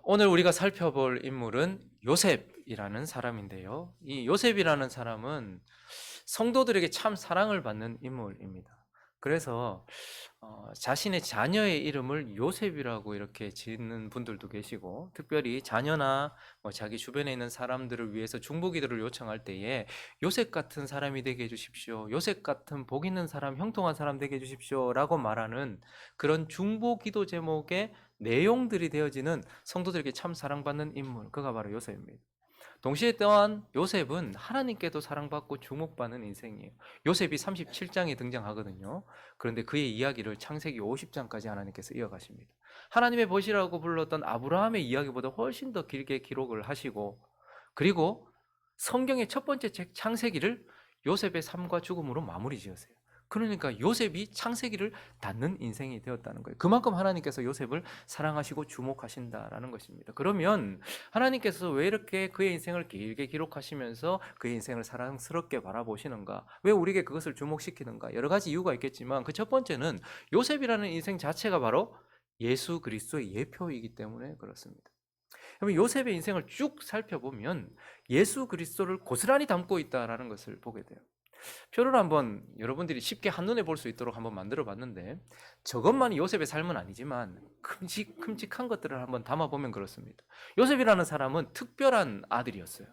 오늘 우리가 살펴볼 인물은 요셉이라는 사람인데요. 이 요셉이라는 사람은 성도들에게 참 사랑을 받는 인물입니다. 그래서 자신의 자녀의 이름을 요셉이라고 이렇게 짓는 분들도 계시고, 특별히 자녀나 자기 주변에 있는 사람들을 위해서 중보기도를 요청할 때에 요셉 같은 사람이 되게 해주십시오, 요셉 같은 복 있는 사람, 형통한 사람 되게 해주십시오 라고 말하는 그런 중보기도 제목의 내용들이 되어지는 성도들에게 참 사랑받는 인물, 그가 바로 요셉입니다. 동시에 또한 요셉은 하나님께도 사랑받고 주목받는 인생이에요. 요셉이 37장에 등장하거든요. 그런데 그의 이야기를 창세기 50장까지 하나님께서 이어가십니다. 하나님의 벗이라고 불렀던 아브라함의 이야기보다 훨씬 더 길게 기록을 하시고, 그리고 성경의 첫 번째 책 창세기를 요셉의 삶과 죽음으로 마무리 지으세요. 그러니까 요셉이 창세기를 닫는 인생이 되었다는 거예요. 그만큼 하나님께서 요셉을 사랑하시고 주목하신다라는 것입니다. 그러면 하나님께서 왜 이렇게 그의 인생을 길게 기록하시면서 그의 인생을 사랑스럽게 바라보시는가? 왜 우리에게 그것을 주목시키는가? 여러 가지 이유가 있겠지만 그 첫 번째는 요셉이라는 인생 자체가 바로 예수 그리스도의 예표이기 때문에 그렇습니다. 그러면 요셉의 인생을 쭉 살펴보면 예수 그리스도를 고스란히 담고 있다는 것을 보게 돼요. 표를 한번 여러분들이 쉽게 한눈에 볼 수 있도록 한번 만들어 봤는데, 저것만이 요셉의 삶은 아니지만 큼직한 것들을 한번 담아보면 그렇습니다. 요셉이라는 사람은 특별한 아들이었어요.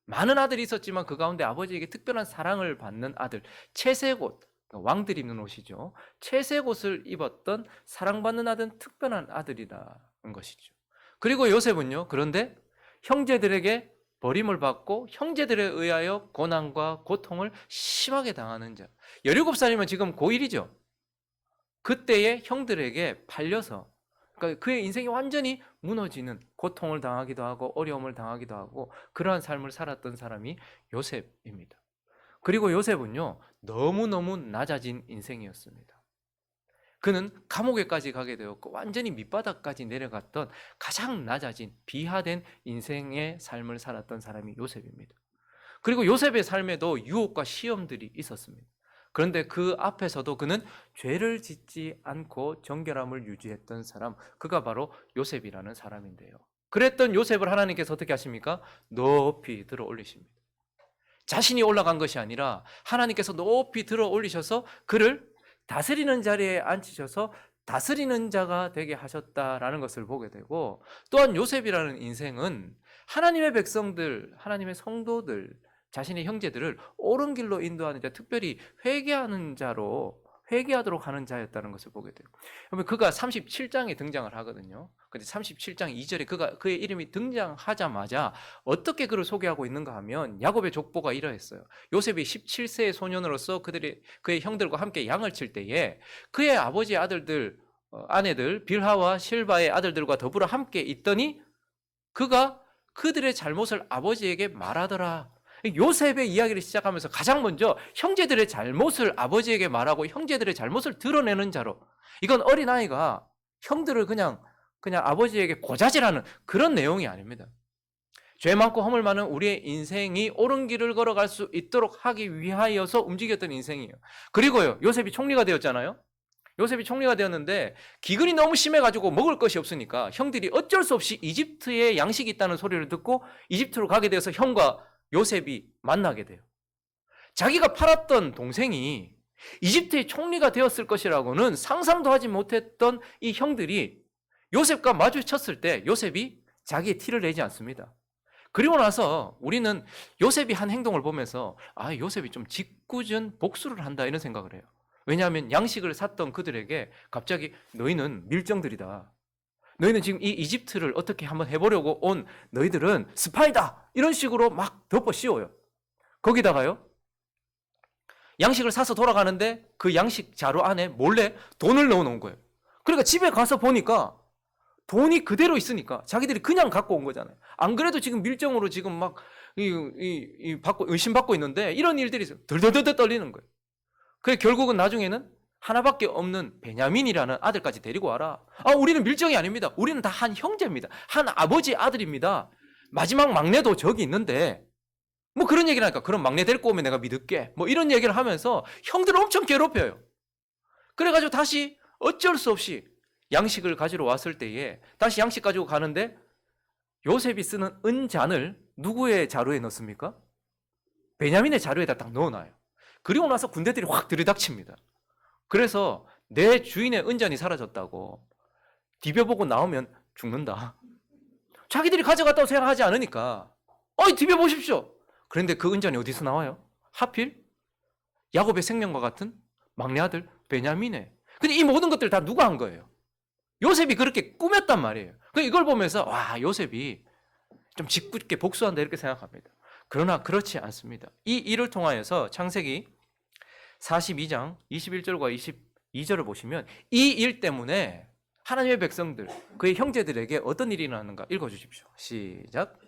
많은 아들이 있었지만 그 가운데 아버지에게 특별한 사랑을 받는 아들, 채색옷, 왕들이 입는 옷이죠. 채색옷을 입었던 사랑받는 아들은 특별한 아들이라는 것이죠. 그리고 요셉은요, 그런데 형제들에게 버림을 받고 형제들에 의하여 고난과 고통을 심하게 당하는 자. 17살이면 지금 고1이죠. 그때의 형들에게 팔려서, 그러니까 그의 인생이 완전히 무너지는, 고통을 당하기도 하고 어려움을 당하기도 하고 그러한 삶을 살았던 사람이 요셉입니다. 그리고 요셉은요, 너무너무 낮아진 인생이었습니다. 그는 감옥에까지 가게 되었고 완전히 밑바닥까지 내려갔던 가장 낮아진 비하된 인생의 삶을 살았던 사람이 요셉입니다. 그리고 요셉의 삶에도 유혹과 시험들이 있었습니다. 그런데 그 앞에서도 그는 죄를 짓지 않고 정결함을 유지했던 사람, 그가 바로 요셉이라는 사람인데요. 그랬던 요셉을 하나님께서 어떻게 하십니까? 높이 들어 올리십니다. 자신이 올라간 것이 아니라 하나님께서 높이 들어 올리셔서 그를 다스리는 자리에 앉히셔서 다스리는 자가 되게 하셨다라는 것을 보게 되고, 또한 요셉이라는 인생은 하나님의 백성들, 하나님의 성도들, 자신의 형제들을 옳은 길로 인도하는 자, 특별히 회개하는 자로 회개하도록 하는 자였다는 것을 보게 돼요. 그러면 그가 37장에 등장을 하거든요. 근데 37장 2절에 그의 이름이 등장하자마자 어떻게 그를 소개하고 있는가 하면, 야곱의 족보가 이러했어요. 요셉이 17세의 소년으로서 그의 형들과 함께 양을 칠 때에 그의 아버지의 아들들, 아내들 빌하와 실바의 아들들과 더불어 함께 있더니 그가 그들의 잘못을 아버지에게 말하더라. 요셉의 이야기를 시작하면서 가장 먼저 형제들의 잘못을 아버지에게 말하고 형제들의 잘못을 드러내는 자로, 이건 어린아이가 형들을 그냥 아버지에게 고자질하는 그런 내용이 아닙니다. 죄 많고 허물 많은 우리의 인생이 옳은 길을 걸어갈 수 있도록 하기 위하여서 움직였던 인생이에요. 그리고요, 요셉이 총리가 되었잖아요. 요셉이 총리가 되었는데 기근이 너무 심해가지고 먹을 것이 없으니까 형들이 어쩔 수 없이 이집트에 양식이 있다는 소리를 듣고 이집트로 가게 되어서 형과 요셉이 만나게 돼요. 자기가 팔았던 동생이 이집트의 총리가 되었을 것이라고는 상상도 하지 못했던 이 형들이 요셉과 마주쳤을 때 요셉이 자기의 티를 내지 않습니다. 그리고 나서 우리는 요셉이 한 행동을 보면서 요셉이 좀 짓궂은 복수를 한다 이런 생각을 해요. 왜냐하면 양식을 샀던 그들에게 갑자기 너희는 밀정들이다, 너희는 지금 이 이집트를 어떻게 한번 해보려고 온 너희들은 스파이다, 이런 식으로 막 덮어 씌워요. 거기다가요, 양식을 사서 돌아가는데 그 양식 자루 안에 몰래 돈을 넣어놓은 거예요. 그러니까 집에 가서 보니까 돈이 그대로 있으니까 자기들이 그냥 갖고 온 거잖아요. 안 그래도 지금 밀정으로 지금 막 의심받고 있는데 이런 일들이 덜덜덜 떨리는 거예요. 그래서 결국은 나중에는 하나밖에 없는 베냐민이라는 아들까지 데리고 와라. 우리는 밀정이 아닙니다. 우리는 다 한 형제입니다. 한 아버지의 아들입니다. 마지막 막내도 저기 있는데 뭐 그런 얘기를 하니까, 그럼 막내 데리고 오면 내가 믿을게, 뭐 이런 얘기를 하면서 형들을 엄청 괴롭혀요. 그래가지고 다시 어쩔 수 없이 양식을 가지러 왔을 때에 다시 양식 가지고 가는데 요셉이 쓰는 은잔을 누구의 자루에 넣습니까? 베냐민의 자루에다 딱 넣어놔요. 그리고 나서 군대들이 확 들이닥칩니다. 그래서 내 주인의 은잔이 사라졌다고 디벼보고 나오면 죽는다. 자기들이 가져갔다고 생각하지 않으니까 디벼보십시오. 그런데 그 은잔이 어디서 나와요? 하필 야곱의 생명과 같은 막내 아들 베냐민의. 근데 이 모든 것들 다 누가 한 거예요? 요셉이 그렇게 꾸몄단 말이에요. 이걸 보면서 와, 요셉이 좀 짓궂게 복수한다 이렇게 생각합니다. 그러나 그렇지 않습니다. 이 일을 통하여서 창세기 42장 21절과 22절을 보시면 이 일 때문에 하나님의 백성들, 그의 형제들에게 어떤 일이 일어나는가 읽어주십시오. 시작.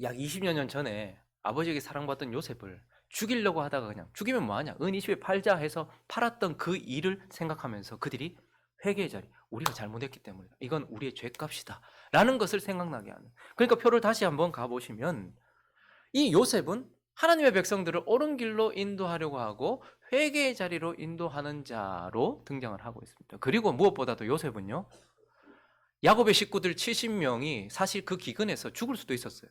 약 20여 년 전에 아버지에게 사랑받던 요셉을 죽이려고 하다가 그냥 죽이면 뭐하냐, 은 20에 팔자 해서 팔았던 그 일을 생각하면서 그들이 회개의 자리, 우리가 잘못했기 때문에 이건 우리의 죄값이다 라는 것을 생각나게 하는. 그러니까 표를 다시 한번 가보시면 이 요셉은 하나님의 백성들을 옳은 길로 인도하려고 하고 회개의 자리로 인도하는 자로 등장을 하고 있습니다. 그리고 무엇보다도 요셉은요, 야곱의 식구들 70명이 사실 그 기근에서 죽을 수도 있었어요.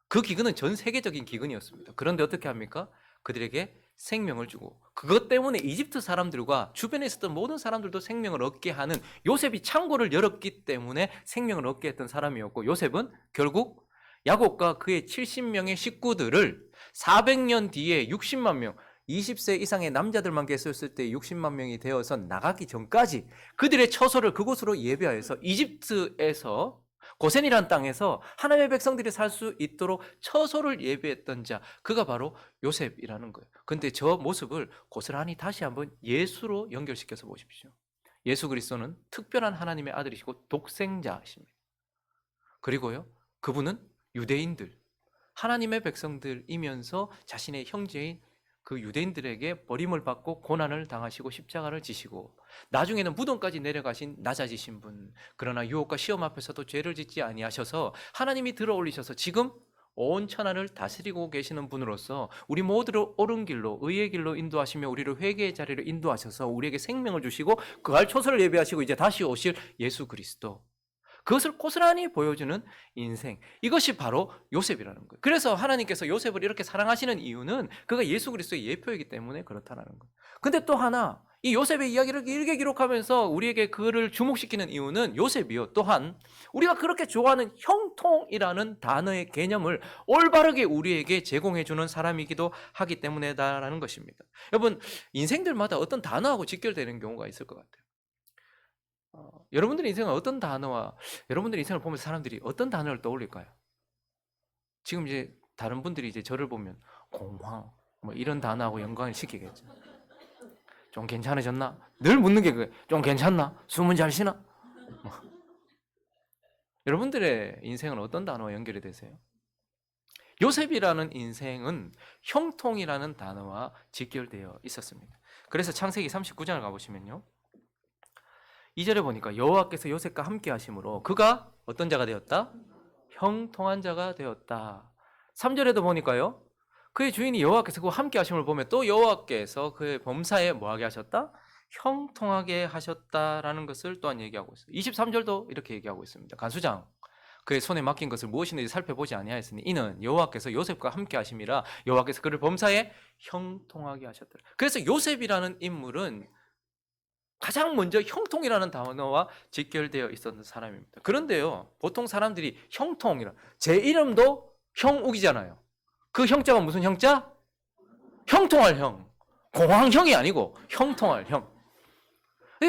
그 기근은 전 세계적인 기근이었습니다. 그런데 어떻게 합니까? 그들에게 생명을 주고, 그것 때문에 이집트 사람들과 주변에 있었던 모든 사람들도 생명을 얻게 하는, 요셉이 창고를 열었기 때문에 생명을 얻게 했던 사람이었고, 요셉은 결국 야곱과 그의 70명의 식구들을 400년 뒤에 60만 명, 20세 이상의 남자들만 계셨을 때 60만 명이 되어서 나가기 전까지 그들의 처소를 그곳으로 예배하여서 이집트에서 고센이라는 땅에서 하나님의 백성들이 살 수 있도록 처소를 예배했던 자, 그가 바로 요셉이라는 거예요. 근데 저 모습을 고스란히 다시 한번 예수로 연결시켜서 보십시오. 예수 그리스도는 특별한 하나님의 아들이시고 독생자이십니다. 그리고요, 그분은 유대인들, 하나님의 백성들이면서 자신의 형제인 그 유대인들에게 버림을 받고 고난을 당하시고 십자가를 지시고 나중에는 무덤까지 내려가신 낮아지신 분, 그러나 유혹과 시험 앞에서도 죄를 짓지 아니하셔서 하나님이 들어올리셔서 지금 온 천하를 다스리고 계시는 분으로서 우리 모두를 옳은 길로, 의의 길로 인도하시며 우리를 회개의 자리로 인도하셔서 우리에게 생명을 주시고 그할 초소를 예배하시고 이제 다시 오실 예수 그리스도, 그것을 고스란히 보여주는 인생, 이것이 바로 요셉이라는 거예요. 그래서 하나님께서 요셉을 이렇게 사랑하시는 이유는 그가 예수 그리스도의 예표이기 때문에 그렇다는 거예요. 근데 또 하나, 이 요셉의 이야기를 길게 기록하면서 우리에게 그를 주목시키는 이유는 요셉이요, 또한 우리가 그렇게 좋아하는 형통이라는 단어의 개념을 올바르게 우리에게 제공해주는 사람이기도 하기 때문이다라는 것입니다. 여러분, 인생들마다 어떤 단어하고 직결되는 경우가 있을 것 같아요. 여러분들의 인생은 어떤 단어와, 여러분들의 인생을 보면서 사람들이 어떤 단어를 떠올릴까요? 지금 이제 다른 분들이 이제 저를 보면 공황 뭐 이런 단어하고 연관을 시키겠죠. 좀 괜찮으셨나? 늘 묻는 게 그거예요. 좀 괜찮나? 숨은 잘 쉬나? 뭐. 여러분들의 인생은 어떤 단어와 연결이 되세요? 요셉이라는 인생은 형통이라는 단어와 직결되어 있었습니다. 그래서 창세기 39장을 가보시면요, 2절에 보니까 여호와께서 요셉과 함께 하심으로 그가 어떤 자가 되었다? 형통한 자가 되었다. 3절에도 보니까요, 그의 주인이 여호와께서 그와 함께 하심을 보면 또 여호와께서 그의 범사에 뭐하게 하셨다? 형통하게 하셨다라는 것을 또한 얘기하고 있어요. 23절도 이렇게 얘기하고 있습니다. 간수장, 그의 손에 맡긴 것을 무엇이든지 살펴보지 아니하였으니 이는 여호와께서 요셉과 함께 하심이라 여호와께서 그를 범사에 형통하게 하셨더라. 그래서 요셉이라는 인물은 가장 먼저 형통이라는 단어와 직결되어 있었던 사람입니다. 그런데요, 보통 사람들이 형통이라, 제 이름도 형욱이잖아요. 그 형자가 무슨 형자? 형통할 형, 공황형이 아니고 형통할 형.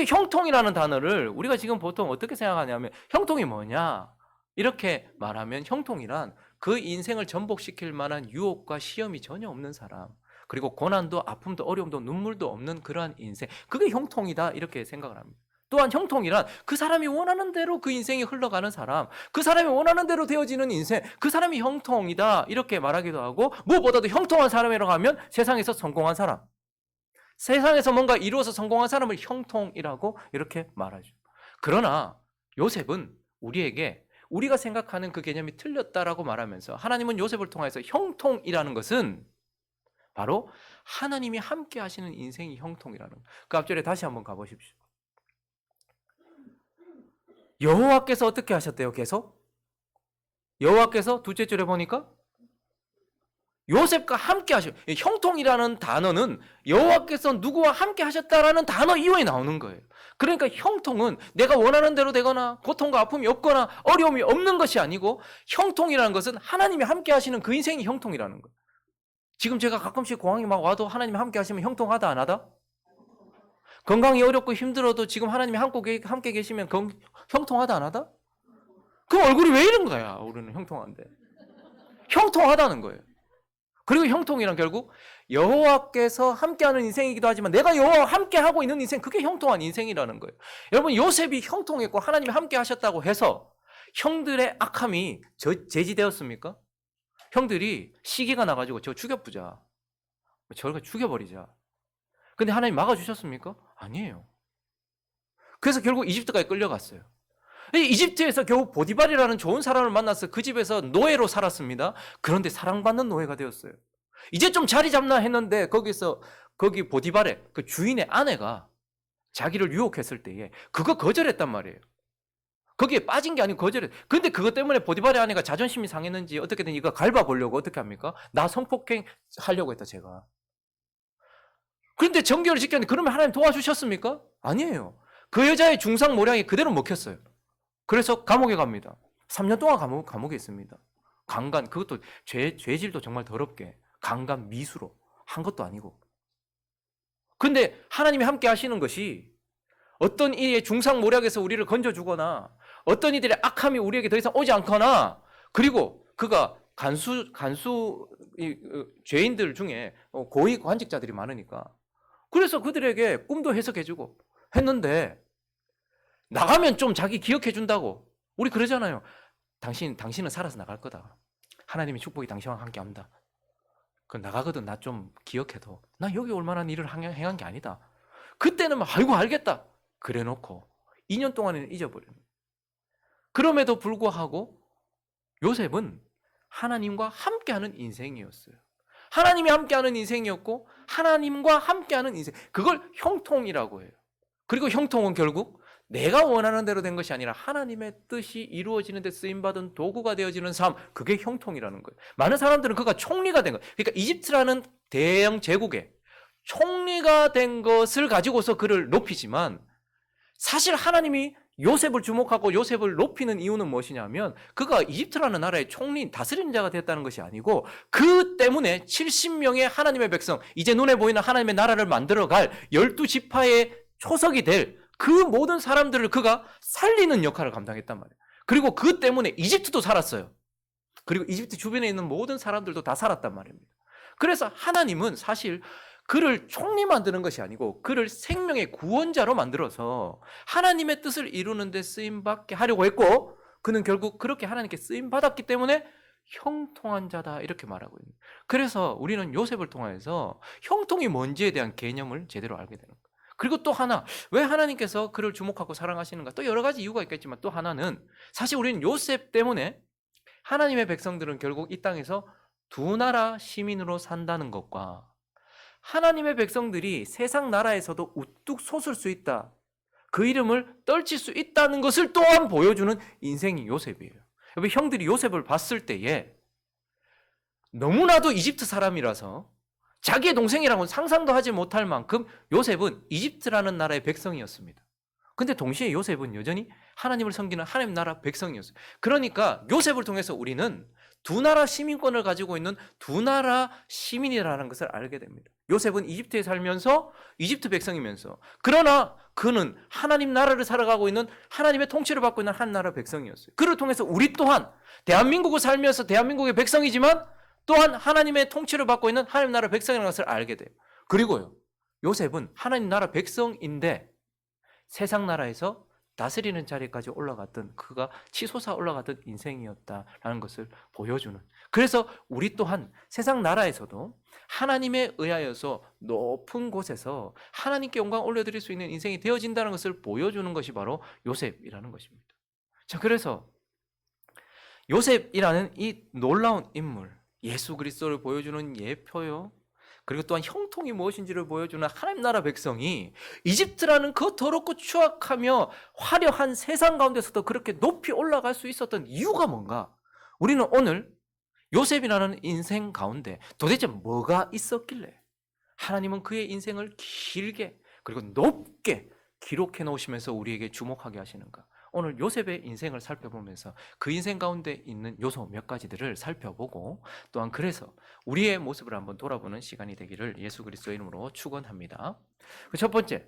형통이라는 단어를 우리가 지금 보통 어떻게 생각하냐면, 형통이 뭐냐 이렇게 말하면, 형통이란 그 인생을 전복시킬 만한 유혹과 시험이 전혀 없는 사람, 그리고 고난도 아픔도 어려움도 눈물도 없는 그러한 인생, 그게 형통이다 이렇게 생각을 합니다. 또한 형통이란 그 사람이 원하는 대로 그 인생이 흘러가는 사람, 그 사람이 원하는 대로 되어지는 인생, 그 사람이 형통이다 이렇게 말하기도 하고, 무엇보다도 형통한 사람이라고 하면 세상에서 성공한 사람, 세상에서 뭔가 이루어서 성공한 사람을 형통이라고 이렇게 말하죠. 그러나 요셉은 우리에게 우리가 생각하는 그 개념이 틀렸다라고 말하면서, 하나님은 요셉을 통해서 형통이라는 것은 바로 하나님이 함께 하시는 인생이 형통이라는 거예요. 그 앞절에 다시 한번 가보십시오. 여호와께서 어떻게 하셨대요? 계속 여호와께서 둘째 줄에 보니까 요셉과 함께 하셔. 형통이라는 단어는 여호와께서 누구와 함께 하셨다라는 단어 이후에 나오는 거예요. 그러니까 형통은 내가 원하는 대로 되거나 고통과 아픔이 없거나 어려움이 없는 것이 아니고, 형통이라는 것은 하나님이 함께 하시는 그 인생이 형통이라는 거예요. 지금 제가 가끔씩 공항에 막 와도 하나님이 함께 하시면 형통하다 안 하다? 건강이 어렵고 힘들어도 지금 하나님이 함께 계시면 형통하다 안 하다? 그 얼굴이 왜 이런 거야? 우리는 형통한데. 형통하다는 거예요. 그리고 형통이란 결국 여호와께서 함께하는 인생이기도 하지만 내가 여호와와 함께하고 있는 인생, 그게 형통한 인생이라는 거예요. 여러분, 요셉이 형통했고 하나님이 함께 하셨다고 해서 형들의 악함이 제지되었습니까? 형들이 시기가 나가지고 저 죽여보자, 저를 죽여버리자. 근데 하나님 막아주셨습니까? 아니에요. 그래서 결국 이집트까지 끌려갔어요. 이집트에서 겨우 보디발이라는 좋은 사람을 만나서 그 집에서 노예로 살았습니다. 그런데 사랑받는 노예가 되었어요. 이제 좀 자리 잡나 했는데 거기 보디발의 그 주인의 아내가 자기를 유혹했을 때에 그거 거절했단 말이에요. 거기에 빠진 게 아니고 거절했. 근데 그것 때문에 보디발의 아내가 자존심이 상했는지 어떻게든 이거 갈바보려고 어떻게 합니까? 나 성폭행 하려고 했다, 제가. 그런데 정결을 지켰는데, 그러면 하나님 도와주셨습니까? 아니에요. 그 여자의 중상 모량이 그대로 먹혔어요. 그래서 감옥에 갑니다. 3년 동안 감옥에 있습니다. 강간, 그것도 죄질도 정말 더럽게 강간 미수로 한 것도 아니고. 근데 하나님이 함께 하시는 것이 어떤 이의 중상모략에서 우리를 건져주거나 어떤 이들의 악함이 우리에게 더 이상 오지 않거나, 그리고 그가 죄인들 중에 고위 관직자들이 많으니까, 그래서 그들에게 꿈도 해석해주고 했는데, 나가면 좀 자기 기억해준다고. 우리 그러잖아요. 당신은 살아서 나갈 거다. 하나님의 축복이 당신과 함께 합니다. 그 나가거든 나 좀 기억해도. 나 여기 올 만한 일을 행한 게 아니다. 그때는 막 아이고 알겠다. 그래 놓고 2년 동안에는 잊어버려요. 그럼에도 불구하고 요셉은 하나님과 함께하는 인생이었어요. 하나님이 함께하는 인생이었고, 하나님과 함께하는 인생, 그걸 형통이라고 해요. 그리고 형통은 결국 내가 원하는 대로 된 것이 아니라 하나님의 뜻이 이루어지는 데 쓰임받은 도구가 되어지는 삶, 그게 형통이라는 거예요. 많은 사람들은 그가 총리가 된 거예요. 그러니까 이집트라는 대형 제국의 총리가 된 것을 가지고서 그를 높이지만, 사실 하나님이 요셉을 주목하고 요셉을 높이는 이유는 무엇이냐면, 그가 이집트라는 나라의 총리, 다스리는 자가 되었다는 것이 아니고, 그 때문에 70명의 하나님의 백성, 이제 눈에 보이는 하나님의 나라를 만들어갈 12지파의 초석이 될 그 모든 사람들을 그가 살리는 역할을 감당했단 말이에요. 그리고 그 때문에 이집트도 살았어요. 그리고 이집트 주변에 있는 모든 사람들도 다 살았단 말입니다. 그래서 하나님은 사실 그를 총리 만드는 것이 아니고 그를 생명의 구원자로 만들어서 하나님의 뜻을 이루는 데 쓰임받게 하려고 했고, 그는 결국 그렇게 하나님께 쓰임받았기 때문에 형통한 자다 이렇게 말하고 있는 거예요. 그래서 우리는 요셉을 통해서 형통이 뭔지에 대한 개념을 제대로 알게 되는 거예요. 그리고 또 하나, 왜 하나님께서 그를 주목하고 사랑하시는가? 또 여러 가지 이유가 있겠지만, 또 하나는 사실 우리는 요셉 때문에 하나님의 백성들은 결국 이 땅에서 두 나라 시민으로 산다는 것과, 하나님의 백성들이 세상 나라에서도 우뚝 솟을 수 있다, 그 이름을 떨칠 수 있다는 것을 또한 보여주는 인생이 요셉이에요. 여러분, 형들이 요셉을 봤을 때에 너무나도 이집트 사람이라서 자기의 동생이라고는 상상도 하지 못할 만큼 요셉은 이집트라는 나라의 백성이었습니다. 근데 동시에 요셉은 여전히 하나님을 섬기는 하나님 나라 백성이었어요. 그러니까 요셉을 통해서 우리는 두 나라 시민권을 가지고 있는 두 나라 시민이라는 것을 알게 됩니다. 요셉은 이집트에 살면서 이집트 백성이면서, 그러나 그는 하나님 나라를 살아가고 있는, 하나님의 통치를 받고 있는 한 나라 백성이었어요. 그를 통해서 우리 또한 대한민국을 살면서 대한민국의 백성이지만 또한 하나님의 통치를 받고 있는 하나님 나라 백성이라는 것을 알게 돼요. 그리고요, 요셉은 하나님 나라 백성인데 세상 나라에서 다스리는 자리까지 올라갔던, 그가 치솟아 올라갔던 인생이었다라는 것을 보여주는, 그래서 우리 또한 세상 나라에서도 하나님에 의하여서 높은 곳에서 하나님께 영광 올려드릴 수 있는 인생이 되어진다는 것을 보여주는 것이 바로 요셉이라는 것입니다. 자, 그래서 요셉이라는 이 놀라운 인물, 예수 그리스도를 보여주는 예표요, 그리고 또한 형통이 무엇인지를 보여주는 하나님 나라 백성이 이집트라는 그 더럽고 추악하며 화려한 세상 가운데서도 그렇게 높이 올라갈 수 있었던 이유가 뭔가? 우리는 오늘 요셉이라는 인생 가운데 도대체 뭐가 있었길래 하나님은 그의 인생을 길게 그리고 높게 기록해 놓으시면서 우리에게 주목하게 하시는가? 오늘 요셉의 인생을 살펴보면서 그 인생 가운데 있는 요소 몇 가지들을 살펴보고, 또한 그래서 우리의 모습을 한번 돌아보는 시간이 되기를 예수 그리스도의 이름으로 축원합니다. 첫 번째,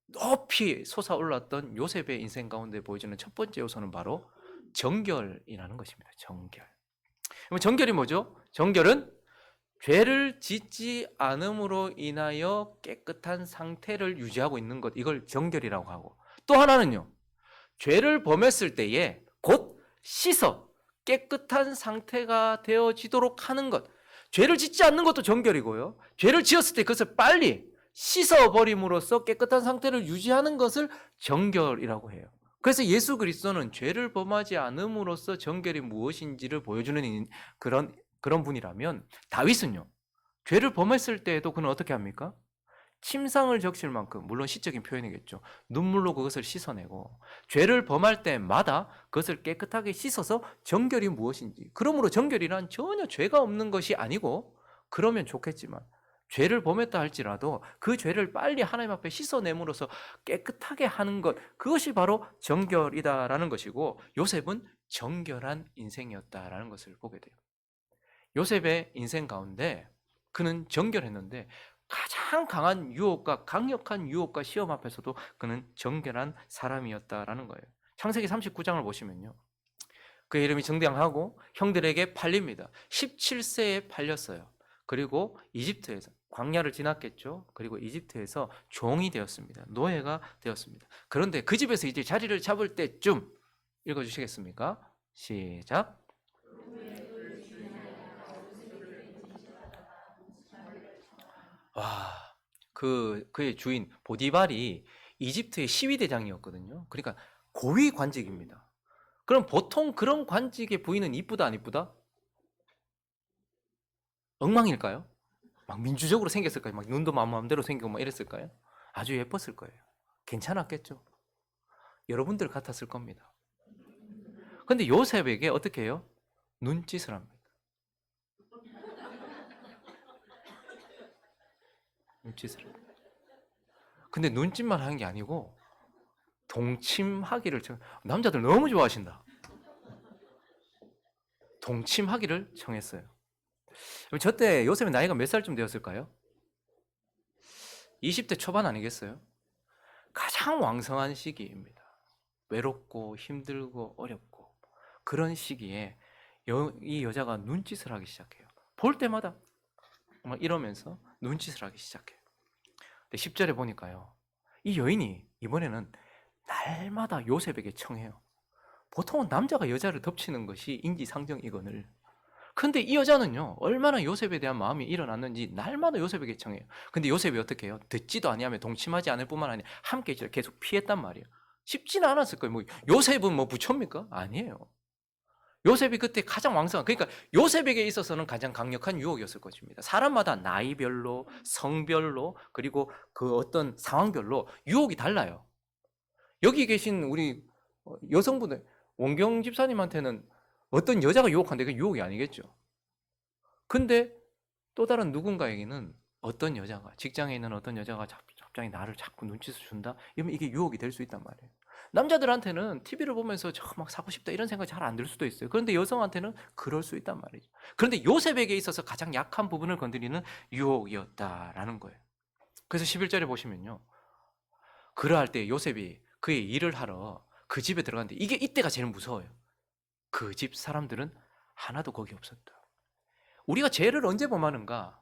높이 솟아올랐던 요셉의 인생 가운데 보여지는 첫 번째 요소는 바로 정결이라는 것입니다. 정결. 그럼 정결이 뭐죠? 정결은 죄를 짓지 않음으로 인하여 깨끗한 상태를 유지하고 있는 것, 이걸 정결이라고 하고, 또 하나는요, 죄를 범했을 때에 곧 씻어 깨끗한 상태가 되어지도록 하는 것, 죄를 짓지 않는 것도 정결이고요, 죄를 지었을 때 그것을 빨리 씻어버림으로써 깨끗한 상태를 유지하는 것을 정결이라고 해요. 그래서 예수 그리스도는 죄를 범하지 않음으로써 정결이 무엇인지를 보여주는 그런 분이라면, 다윗은요, 죄를 범했을 때에도 그는 어떻게 합니까? 침상을 적실 만큼, 물론 시적인 표현이겠죠, 눈물로 그것을 씻어내고, 죄를 범할 때마다 그것을 깨끗하게 씻어서 정결이 무엇인지, 그러므로 정결이란 전혀 죄가 없는 것이 아니고, 그러면 좋겠지만 죄를 범했다 할지라도 그 죄를 빨리 하나님 앞에 씻어내므로써 깨끗하게 하는 것, 그것이 바로 정결이다라는 것이고, 요셉은 정결한 인생이었다라는 것을 보게 돼요. 요셉의 인생 가운데 그는 정결했는데 가장 강한 유혹과 강력한 유혹과 시험 앞에서도 그는 정결한 사람이었다라는 거예요. 창세기 39장을 보시면요, 그의 이름이 정당하고 형들에게 팔립니다. 17세에 팔렸어요. 그리고 이집트에서 광야를 지났겠죠. 그리고 이집트에서 종이 되었습니다. 노예가 되었습니다. 그런데 그 집에서 이제 자리를 잡을 때쯤, 읽어주시겠습니까? 시작. 와, 그의 주인 보디발이 이집트의 시위대장이었거든요. 그러니까 고위 관직입니다. 그럼 보통 그런 관직의 부인은 이쁘다 안 이쁘다? 엉망일까요? 막 민주적으로 생겼을까요? 막 눈도 마음대로 생기고 막 이랬을까요? 아주 예뻤을 거예요. 괜찮았겠죠? 여러분들 같았을 겁니다. 근데 요셉에게 어떻게 해요? 눈짓을 합니다. 눈짓을 해요. 근데 눈짓만 하는 게 아니고 동침하기를, 남자들 너무 좋아하신다. 동침하기를 청했어요. 저때 요셉의 나이가 몇 살쯤 되었을까요? 20대 초반 아니겠어요? 가장 왕성한 시기입니다. 외롭고 힘들고 어렵고 그런 시기에 이 여자가 눈짓을 하기 시작해요. 볼 때마다 막 이러면서 눈짓을 하기 시작해요. 근데 10절에 보니까요, 이 여인이 이번에는 날마다 요셉에게 청해요. 보통은 남자가 여자를 덮치는 것이 인지상정이거늘. 근데 이 여자는요, 얼마나 요셉에 대한 마음이 일어났는지 날마다 요셉에게 청해요. 근데 요셉이 어떻게 해요? 듣지도 아니하며 동침하지 않을 뿐만 아니라 함께 계속 피했단 말이에요. 쉽지는 않았을 거예요. 요셉은 부처입니까? 아니에요. 요셉이 그때 가장 왕성한, 그러니까 요셉에게 있어서는 가장 강력한 유혹이었을 것입니다. 사람마다 나이별로, 성별로, 그리고 그 어떤 상황별로 유혹이 달라요. 여기 계신 우리 여성분들, 원경 집사님한테는 어떤 여자가 유혹한데 그게 유혹이 아니겠죠. 근데 또 다른 누군가에게는 어떤 여자가, 직장에 있는 어떤 여자가 갑자기 나를 자꾸 눈짓을 준다? 이러면 이게 유혹이 될 수 있단 말이에요. 남자들한테는 TV를 보면서 저 막 사고 싶다 이런 생각이 잘 안 들 수도 있어요. 그런데 여성한테는 그럴 수 있단 말이죠. 그런데 요셉에게 있어서 가장 약한 부분을 건드리는 유혹이었다라는 거예요. 그래서 11절에 보시면요, 그러할 때 요셉이 그의 일을 하러 그 집에 들어갔는데, 이게 이때가 제일 무서워요. 그 집 사람들은 하나도 거기 없었다. 우리가 죄를 언제 범하는가?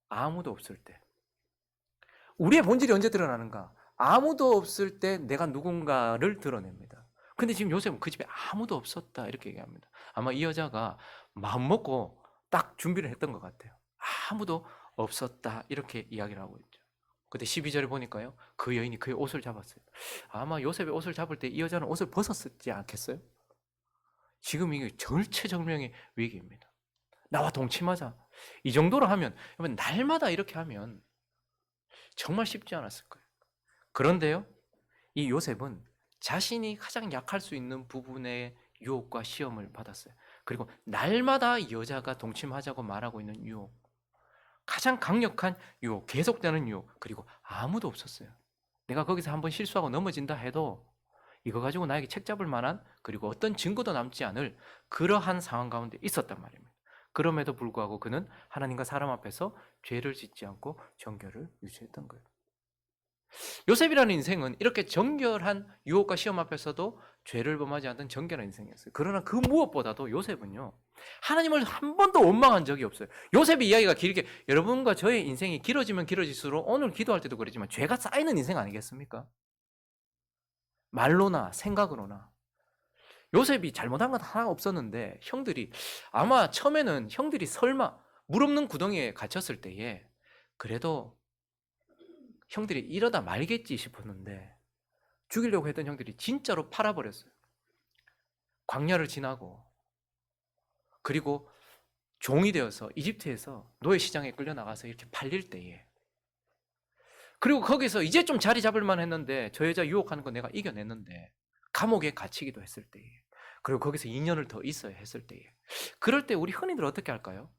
아무도 없을 때. 우리의 본질이 언제 드러나는가? 아무도 없을 때 내가 누군가를 드러냅니다. 근데 지금 요셉은 그 집에 아무도 없었다 이렇게 얘기합니다. 아마 이 여자가 마음 먹고 딱 준비를 했던 것 같아요. 아무도 없었다 이렇게 이야기를 하고 있죠. 근데 12절에 보니까요, 그 여인이 그의 옷을 잡았어요. 아마 요셉의 옷을 잡을 때 이 여자는 옷을 벗었지 않겠어요? 지금 이게 절체절명의 위기입니다. 나와 동침하자. 이 정도로 하면, 날마다 이렇게 하면 정말 쉽지 않았을 거예요. 그런데요, 이 요셉은 자신이 가장 약할 수 있는 부분의 유혹과 시험을 받았어요. 그리고 날마다 여자가 동침하자고 말하고 있는 유혹, 가장 강력한 유혹, 계속되는 유혹, 그리고 아무도 없었어요. 내가 거기서 한번 실수하고 넘어진다 해도 이거 가지고 나에게 책 잡을 만한, 그리고 어떤 증거도 남지 않을 그러한 상황 가운데 있었단 말입니다. 그럼에도 불구하고 그는 하나님과 사람 앞에서 죄를 짓지 않고 정결을 유지했던 거예요. 요셉이라는 인생은 이렇게 정결한 유혹과 시험 앞에서도 죄를 범하지 않던 정결한 인생이었어요. 그러나 그 무엇보다도 요셉은요, 하나님을 한 번도 원망한 적이 없어요. 요셉의 이야기가 길게, 여러분과 저의 인생이 길어지면 길어질수록, 오늘 기도할 때도 그러지만 죄가 쌓이는 인생 아니겠습니까? 말로나 생각으로나. 요셉이 잘못한 건 하나 없었는데, 형들이 아마 처음에는 형들이 설마 물 없는 구덩이에 갇혔을 때에 그래도 형들이 이러다 말겠지 싶었는데, 죽이려고 했던 형들이 진짜로 팔아버렸어요. 광야를 지나고, 그리고 종이 되어서 이집트에서 노예 시장에 끌려나가서 이렇게 팔릴 때에, 그리고 거기서 이제 좀 자리 잡을 만 했는데, 저 여자 유혹하는 거 내가 이겨냈는데 감옥에 갇히기도 했을 때에, 그리고 거기서 2년을 더 있어야 했을 때에, 그럴 때 우리 흔히들 어떻게 할까요?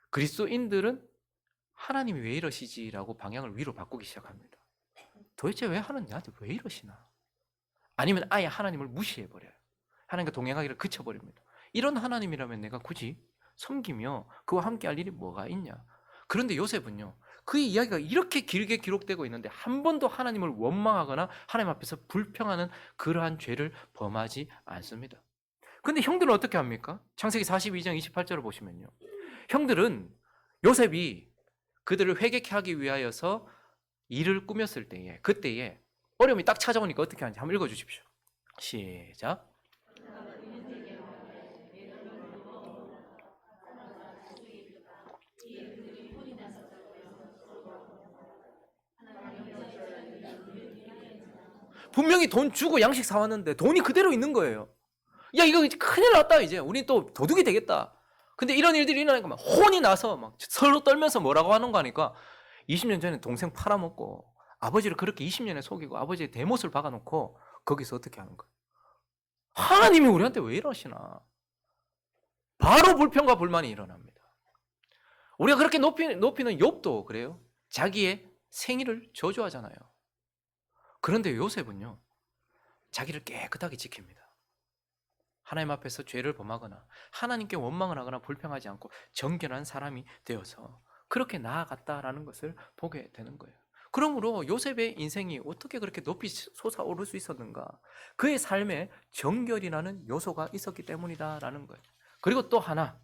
그리스도인들은 하나님이 왜 이러시지라고 방향을 위로 바꾸기 시작합니다. 도대체 왜 하나님 나한테 왜 이러시나? 아니면 아예 하나님을 무시해버려요. 하나님과 동행하기를 그쳐버립니다. 이런 하나님이라면 내가 굳이 섬기며 그와 함께 할 일이 뭐가 있냐? 그런데 요셉은요, 그의 이야기가 이렇게 길게 기록되고 있는데 한 번도 하나님을 원망하거나 하나님 앞에서 불평하는 그러한 죄를 범하지 않습니다. 근데 형들은 어떻게 합니까? 창세기 42장 28절을 보시면요, 형들은 요셉이 그들을 회개케 하기 위하여서 일을 꾸몄을 때에, 그때에 어려움이 딱 찾아오니까 어떻게 하는지 한번 읽어주십시오. 시작. 분명히 돈 주고 양식 사왔는데 돈이 그대로 있는 거예요. 야, 이거 이제 큰일 났다, 이제 우리 또 도둑이 되겠다. 근데 이런 일들이 일어나니까 막 혼이 나서 막 서로 떨면서 뭐라고 하는 거 하니까, 20년 전에 동생 팔아먹고 아버지를 그렇게 20년에 속이고 아버지의 대못을 박아놓고 거기서 어떻게 하는 거예요? 하나님이 우리한테 왜 이러시나? 바로 불평과 불만이 일어납니다. 우리가 그렇게 높이는 욥도 그래요. 자기의 생일을 저주하잖아요. 그런데 요셉은요, 자기를 깨끗하게 지킵니다. 하나님 앞에서 죄를 범하거나 하나님께 원망을 하거나 불평하지 않고 정결한 사람이 되어서 그렇게 나아갔다라는 것을 보게 되는 거예요. 그러므로 요셉의 인생이 어떻게 그렇게 높이 솟아오를 수 있었는가? 그의 삶에 정결이라는 요소가 있었기 때문이다라는 거예요. 그리고 또 하나,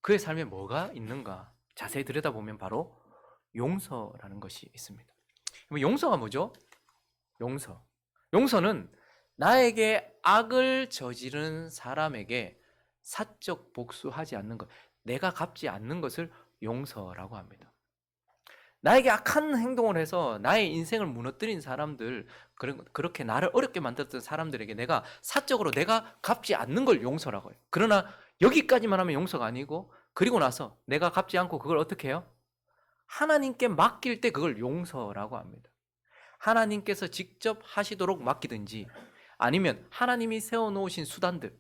그의 삶에 뭐가 있는가? 자세히 들여다보면 바로 용서라는 것이 있습니다. 용서가 뭐죠? 용서. 용서는 나에게 악을 저지른 사람에게 사적 복수하지 않는 것, 내가 갚지 않는 것을 용서라고 합니다. 나에게 악한 행동을 해서 나의 인생을 무너뜨린 사람들, 그렇게 나를 어렵게 만들었던 사람들에게 내가 사적으로 내가 갚지 않는 걸 용서라고 해요. 그러나 여기까지만 하면 용서가 아니고, 그리고 나서 내가 갚지 않고 그걸 어떻게 해요? 하나님께 맡길 때 그걸 용서라고 합니다. 하나님께서 직접 하시도록 맡기든지, 아니면 하나님이 세워놓으신 수단들,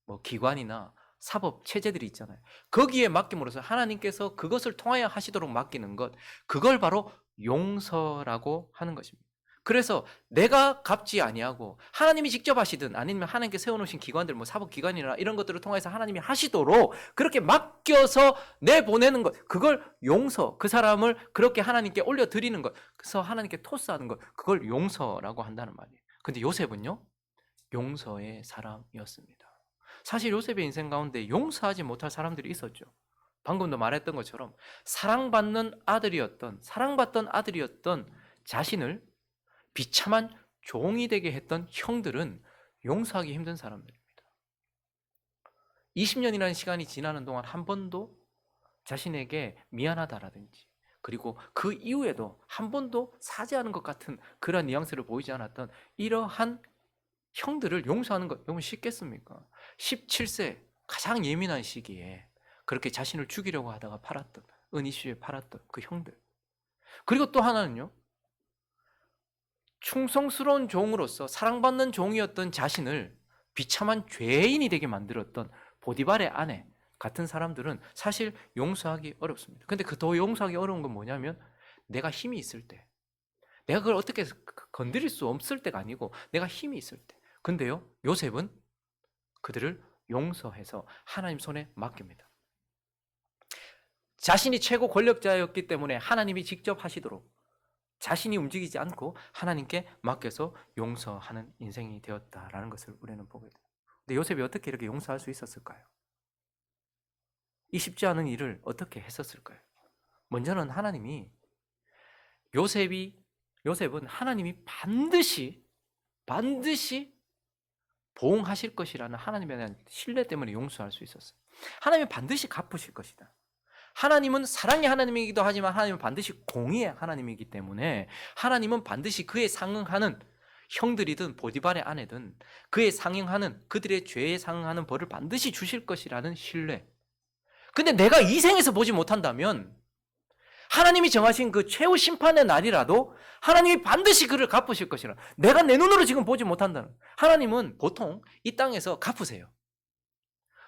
뭐 기관이나 사법 체제들이 있잖아요. 거기에 맡김으로써 하나님께서 그것을 통하여 하시도록 맡기는 것, 그걸 바로 용서라고 하는 것입니다. 그래서 내가 갚지 아니하고 하나님이 직접 하시든, 아니면 하나님께 세워놓으신 기관들, 뭐 사법기관이나 이런 것들을 통해서 하나님이 하시도록 그렇게 맡겨서 내보내는 것, 그걸 용서, 그 사람을 그렇게 하나님께 올려드리는 것, 그래서 하나님께 토스하는 것, 그걸 용서라고 한다는 말이에요. 근데 요셉은요, 용서의 사람이었습니다. 사실 요셉의 인생 가운데 용서하지 못할 사람들이 있었죠. 방금도 말했던 것처럼 사랑받던 아들이었던 자신을 비참한 종이 되게 했던 형들은 용서하기 힘든 사람들입니다. 20년이라는 시간이 지나는 동안 한 번도 자신에게 미안하다라든지, 그리고 그 이후에도 한 번도 사죄하는 것 같은 그런 뉘앙스를 보이지 않았던 이러한 형들을 용서하는 것 너무 쉽겠습니까? 17세 가장 예민한 시기에 그렇게 자신을 죽이려고 하다가 팔았던, 은이슈에 팔았던 그 형들. 그리고 또 하나는요, 충성스러운 종으로서 사랑받는 종이었던 자신을 비참한 죄인이 되게 만들었던 보디발의 아내 같은 사람들은 사실 용서하기 어렵습니다. 근데 그 더 용서하기 어려운 건 뭐냐면, 내가 힘이 있을 때, 내가 그걸 어떻게 건드릴 수 없을 때가 아니고 내가 힘이 있을 때. 근데요, 요셉은 그들을 용서해서 하나님 손에 맡깁니다. 자신이 최고 권력자였기 때문에 하나님이 직접 하시도록 자신이 움직이지 않고 하나님께 맡겨서 용서하는 인생이 되었다라는 것을 우리는 보게 돼요. 근데 요셉이 어떻게 이렇게 용서할 수 있었을까요? 이 쉽지 않은 일을 어떻게 했었을까요? 먼저는 하나님이 요셉은 하나님이 반드시 보응하실 것이라는 하나님에 대한 신뢰 때문에 용서할 수 있었어요. 하나님이 반드시 갚으실 것이다. 하나님은 사랑의 하나님이기도 하지만 하나님은 반드시 공의의 하나님이기 때문에 하나님은 반드시 그에 상응하는, 형들이든 보디발의 아내든 그에 상응하는, 그들의 죄에 상응하는 벌을 반드시 주실 것이라는 신뢰. 근데 내가 이 생에서 보지 못한다면 하나님이 정하신 그 최후 심판의 날이라도 하나님이 반드시 그를 갚으실 것이라. 내가 내 눈으로 지금 보지 못한다는. 하나님은 보통 이 땅에서 갚으세요.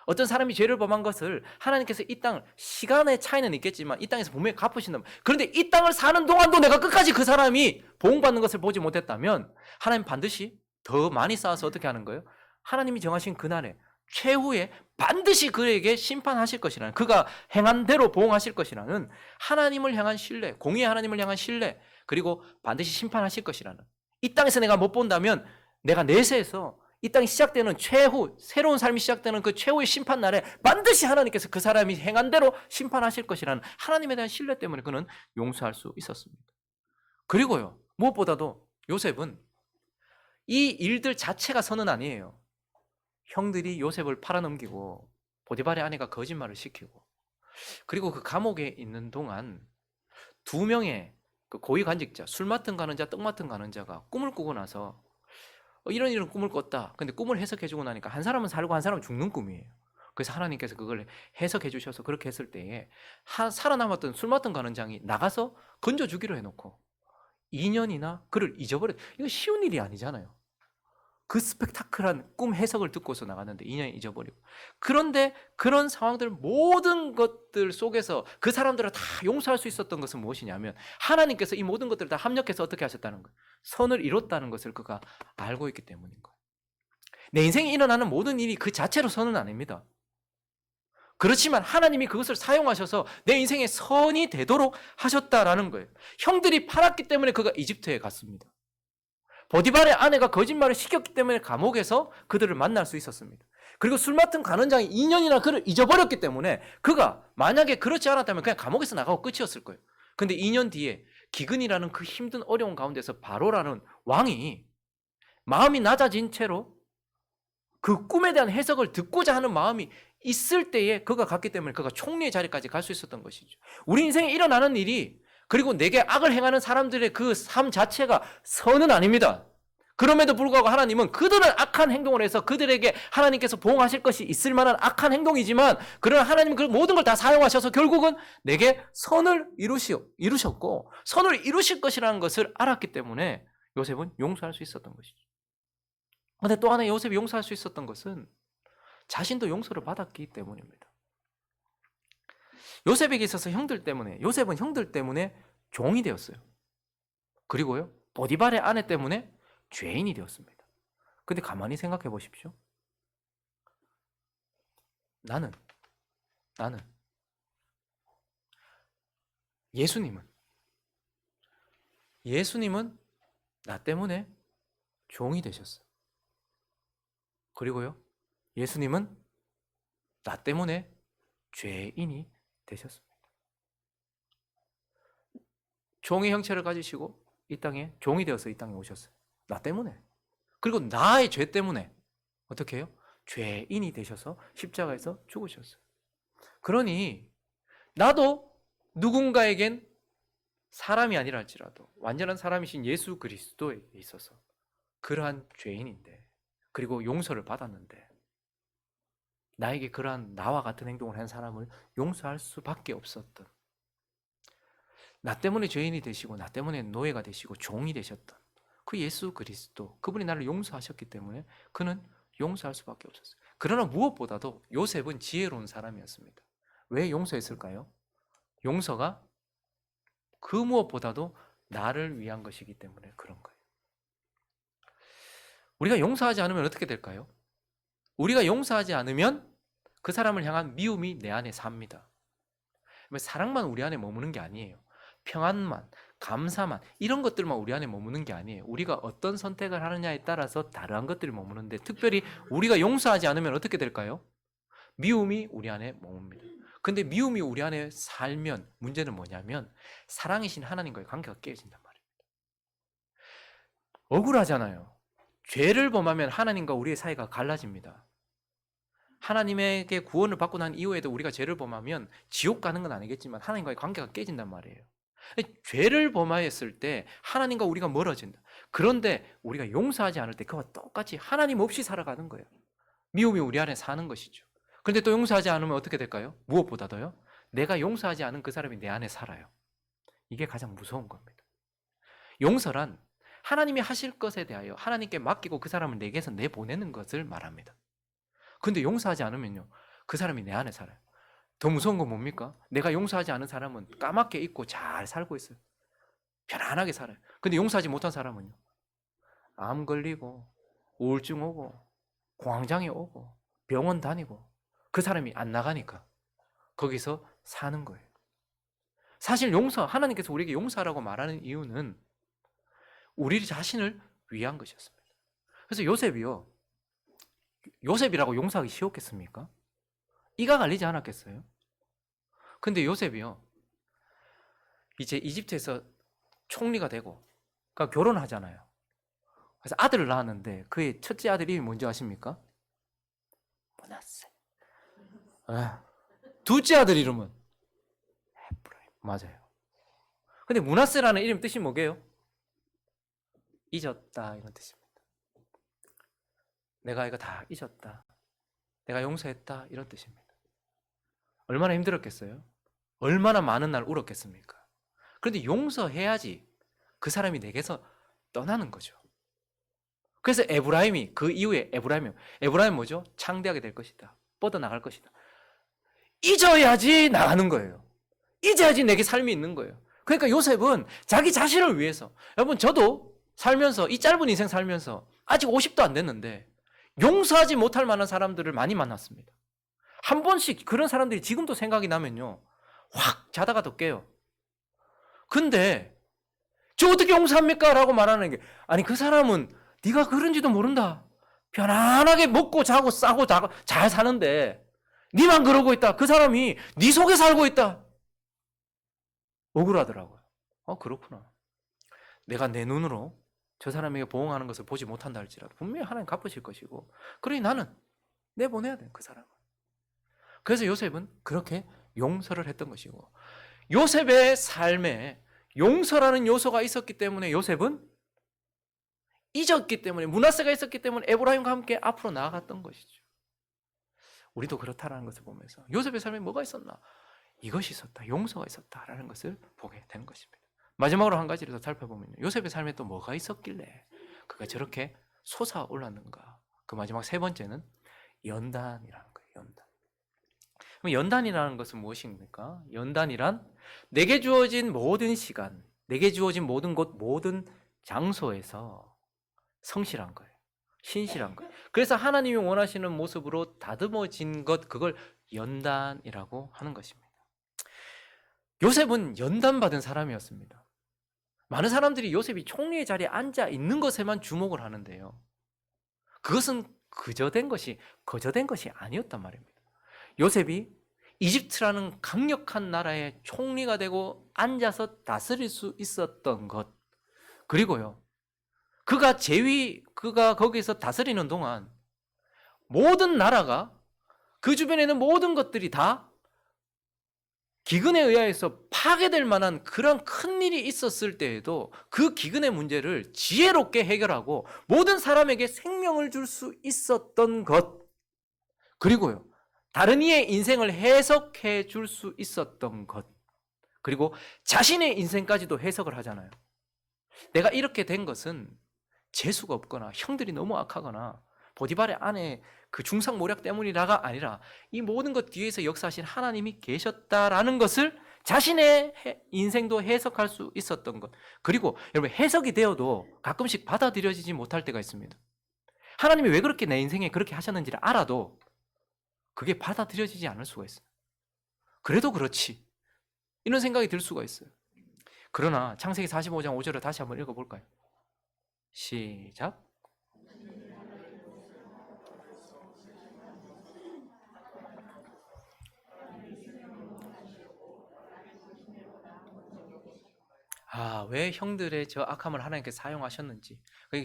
어떤 사람이 죄를 범한 것을 하나님께서 이 땅을, 시간의 차이는 있겠지만 이 땅에서 분명히 갚으신다면, 그런데 이 땅을 사는 동안도 내가 끝까지 그 사람이 보응받는 것을 보지 못했다면 하나님 반드시 더 많이 쌓아서 어떻게 하는 거예요? 하나님이 정하신 그날에 최후에 반드시 그에게 심판하실 것이라는, 그가 행한 대로 보응하실 것이라는 하나님을 향한 신뢰, 공의의 하나님을 향한 신뢰, 그리고 반드시 심판하실 것이라는, 이 땅에서 내가 못 본다면 내가 내세에서 이 땅이 시작되는 최후, 새로운 삶이 시작되는 그 최후의 심판 날에 반드시 하나님께서 그 사람이 행한 대로 심판하실 것이라는 하나님에 대한 신뢰 때문에 그는 용서할 수 있었습니다. 그리고요, 무엇보다도 요셉은 이 일들 자체가 선은 아니에요. 형들이 요셉을 팔아넘기고 보디발의 아내가 거짓말을 시키고, 그리고 그 감옥에 있는 동안 2명의 그 고위 관직자, 술 맡은 가는 자, 떡 맡은 가는 자가 꿈을 꾸고 나서 이런 꿈을 꿨다. 근데 꿈을 해석해주고 나니까 한 사람은 살고 한 사람은 죽는 꿈이에요. 그래서 하나님께서 그걸 해석해 주셔서 그렇게 했을 때에 살아남았던 술 맡은 가는 장이 나가서 건져 주기로 해놓고 2년이나 그를 잊어버려. 이거 쉬운 일이 아니잖아요. 그 스펙타클한 꿈 해석을 듣고서 나갔는데 2년 잊어버리고. 그런데 그런 상황들, 모든 것들 속에서 그 사람들을 다 용서할 수 있었던 것은 무엇이냐면 하나님께서 이 모든 것들을 다 합력해서 어떻게 하셨다는 거예요. 선을 이뤘다는 것을 그가 알고 있기 때문인 거예요. 내 인생에 일어나는 모든 일이 그 자체로 선은 아닙니다. 그렇지만 하나님이 그것을 사용하셔서 내 인생에 선이 되도록 하셨다라는 거예요. 형들이 팔았기 때문에 그가 이집트에 갔습니다. 보디발의 아내가 거짓말을 시켰기 때문에 감옥에서 그들을 만날 수 있었습니다. 그리고 술 맡은 간원장이 2년이나 그를 잊어버렸기 때문에 그가 만약에 그렇지 않았다면 그냥 감옥에서 나가고 끝이었을 거예요. 근데 2년 뒤에 기근이라는 그 힘든 어려운 가운데서 바로라는 왕이 마음이 낮아진 채로 그 꿈에 대한 해석을 듣고자 하는 마음이 있을 때에 그가 갔기 때문에 그가 총리의 자리까지 갈 수 있었던 것이죠. 우리 인생에 일어나는 일이, 그리고 내게 악을 행하는 사람들의 그 삶 자체가 선은 아닙니다. 그럼에도 불구하고 하나님은 그들은 악한 행동을 해서 그들에게 하나님께서 보응하실 것이 있을 만한 악한 행동이지만, 그러나 하나님은 그 모든 걸 다 사용하셔서 결국은 내게 선을 이루셨고 선을 이루실 것이라는 것을 알았기 때문에 요셉은 용서할 수 있었던 것이죠. 그런데 또 하나 요셉이 용서할 수 있었던 것은 자신도 용서를 받았기 때문입니다. 요셉에게 있어서 요셉은 형들 때문에 종이 되었어요. 그리고요, 보디발의 아내 때문에 죄인이 되었습니다. 근데 가만히 생각해 보십시오. 나는 예수님은 나 때문에 종이 되셨어요. 그리고요, 예수님은 나 때문에 죄인이 되셨습니다. 종의 형체를 가지시고 이 땅에 종이 되어서 이 땅에 오셨어요. 나 때문에. 그리고 나의 죄 때문에 어떻게 해요? 죄인이 되셔서 십자가에서 죽으셨어요. 그러니 나도 누군가에겐 사람이 아니라 할지라도 완전한 사람이신 예수 그리스도에 있어서 그러한 죄인인데, 그리고 용서를 받았는데, 나에게 그러한 나와 같은 행동을 한 사람을 용서할 수밖에 없었던, 나 때문에 죄인이 되시고 나 때문에 노예가 되시고 종이 되셨던 그 예수 그리스도, 그분이 나를 용서하셨기 때문에 그는 용서할 수밖에 없었어요. 그러나 무엇보다도 요셉은 지혜로운 사람이었습니다. 왜 용서했을까요? 용서가 그 무엇보다도 나를 위한 것이기 때문에 그런 거예요. 우리가 용서하지 않으면 어떻게 될까요? 우리가 용서하지 않으면 그 사람을 향한 미움이 내 안에 삽니다. 사랑만 우리 안에 머무는 게 아니에요. 평안만, 감사만, 이런 것들만 우리 안에 머무는 게 아니에요. 우리가 어떤 선택을 하느냐에 따라서 다른 것들이 머무는데, 특별히 우리가 용서하지 않으면 어떻게 될까요? 미움이 우리 안에 머뭅니다. 근데 미움이 우리 안에 살면 문제는 뭐냐면 사랑이신 하나님과의 관계가 깨진단 말입니다. 억울하잖아요. 죄를 범하면 하나님과 우리의 사이가 갈라집니다. 하나님에게 구원을 받고 난 이후에도 우리가 죄를 범하면 지옥 가는 건 아니겠지만 하나님과의 관계가 깨진단 말이에요. 죄를 범하였을 때 하나님과 우리가 멀어진다. 그런데 우리가 용서하지 않을 때 그와 똑같이 하나님 없이 살아가는 거예요. 미움이 우리 안에 사는 것이죠. 그런데 또 용서하지 않으면 어떻게 될까요? 무엇보다도요, 내가 용서하지 않은 그 사람이 내 안에 살아요. 이게 가장 무서운 겁니다. 용서란 하나님이 하실 것에 대하여 하나님께 맡기고 그 사람을 내게서 내보내는 것을 말합니다. 근데 용서하지 않으면요, 그 사람이 내 안에 살아요. 더 무서운 건 뭡니까? 내가 용서하지 않은 사람은 까맣게 잊고 잘 살고 있어요. 편안하게 살아요. 근데 용서하지 못한 사람은요, 암 걸리고 우울증 오고 공황장애 오고 병원 다니고 그 사람이 안 나가니까 거기서 사는 거예요. 사실 하나님께서 우리에게 용서하라고 말하는 이유는 우리 자신을 위한 것이었습니다. 그래서 요셉이라고 용서하기 쉬웠겠습니까? 이가 갈리지 않았겠어요? 근데 요셉이요, 이제 이집트에서 총리가 되고, 그러니까 결혼하잖아요. 그래서 아들을 낳았는데 그의 첫째 아들 이름이 뭔지 아십니까? 므낫세. 둘째 아들 이름은 에프라임. 맞아요. 근데 므낫세라는 이름 뜻이 뭐게요? 잊었다, 이런 뜻입니다. 내가 이거 다 잊었다, 내가 용서했다, 이런 뜻입니다. 얼마나 힘들었겠어요? 얼마나 많은 날 울었겠습니까? 그런데 용서해야지 그 사람이 내게서 떠나는 거죠. 그래서 그 이후에 에브라임은 뭐죠? 창대하게 될 것이다, 뻗어나갈 것이다. 잊어야지 나가는 거예요. 잊어야지 내게 삶이 있는 거예요. 그러니까 요셉은 자기 자신을 위해서, 여러분 저도 살면서, 이 짧은 인생 살면서 아직 50도 안 됐는데 용서하지 못할 만한 사람들을 많이 만났습니다. 한 번씩 그런 사람들이 지금도 생각이 나면요, 확 자다가도 깨요. 근데 저 어떻게 용서합니까? 라고 말하는 게, 아니 그 사람은 네가 그런지도 모른다. 편안하게 먹고 자고 싸고 잘 사는데 네만 그러고 있다. 그 사람이 네 속에 살고 있다. 억울하더라고요. 그렇구나. 내가 내 눈으로 저 사람에게 보응하는 것을 보지 못한다 할지라도 분명히 하나님 갚으실 것이고, 그러니 나는 내보내야 돼, 그 사람을. 그래서 요셉은 그렇게 용서를 했던 것이고, 요셉의 삶에 용서라는 요소가 있었기 때문에 요셉은 잊었기 때문에, 므낫세가 있었기 때문에 에브라임과 함께 앞으로 나아갔던 것이죠. 우리도 그렇다라는 것을 보면서 요셉의 삶에 뭐가 있었나? 이것이 있었다, 용서가 있었다라는 것을 보게 되는 것입니다. 마지막으로 한 가지를 더 살펴보면요, 요셉의 삶에 또 뭐가 있었길래 그가 저렇게 솟아올랐는가? 그 마지막 세 번째는 연단이라는 거예요. 연단. 그럼 연단이라는 것은 무엇입니까? 연단이란 내게 주어진 모든 시간, 내게 주어진 모든 곳, 모든 장소에서 성실한 거예요. 신실한 거예요. 그래서 하나님이 원하시는 모습으로 다듬어진 것, 그걸 연단이라고 하는 것입니다. 요셉은 연단받은 사람이었습니다. 많은 사람들이 요셉이 총리의 자리에 앉아 있는 것에만 주목을 하는데요, 그것은 거저된 것이 아니었단 말입니다. 요셉이 이집트라는 강력한 나라의 총리가 되고 앉아서 다스릴 수 있었던 것, 그리고요, 그가 거기서 다스리는 동안 모든 나라가, 그 주변에 있는 모든 것들이 다 기근에 의해서 파괴될 만한 그런 큰 일이 있었을 때에도 그 기근의 문제를 지혜롭게 해결하고 모든 사람에게 생명을 줄 수 있었던 것, 그리고요, 다른 이의 인생을 해석해 줄 수 있었던 것, 그리고 자신의 인생까지도 해석을 하잖아요. 내가 이렇게 된 것은 재수가 없거나 형들이 너무 악하거나 보디발의 아내 그 중상모략 때문이라가 아니라 이 모든 것 뒤에서 역사하신 하나님이 계셨다라는 것을 자신의 인생도 해석할 수 있었던 것. 그리고 여러분, 해석이 되어도 가끔씩 받아들여지지 못할 때가 있습니다. 하나님이 왜 그렇게 내 인생에 그렇게 하셨는지를 알아도 그게 받아들여지지 않을 수가 있어요. 그래도 그렇지, 이런 생각이 들 수가 있어요. 그러나 창세기 45장 5절을 다시 한번 읽어볼까요? 시작. 왜 형들의 저 악함을 하나님께서 사용하셨는지,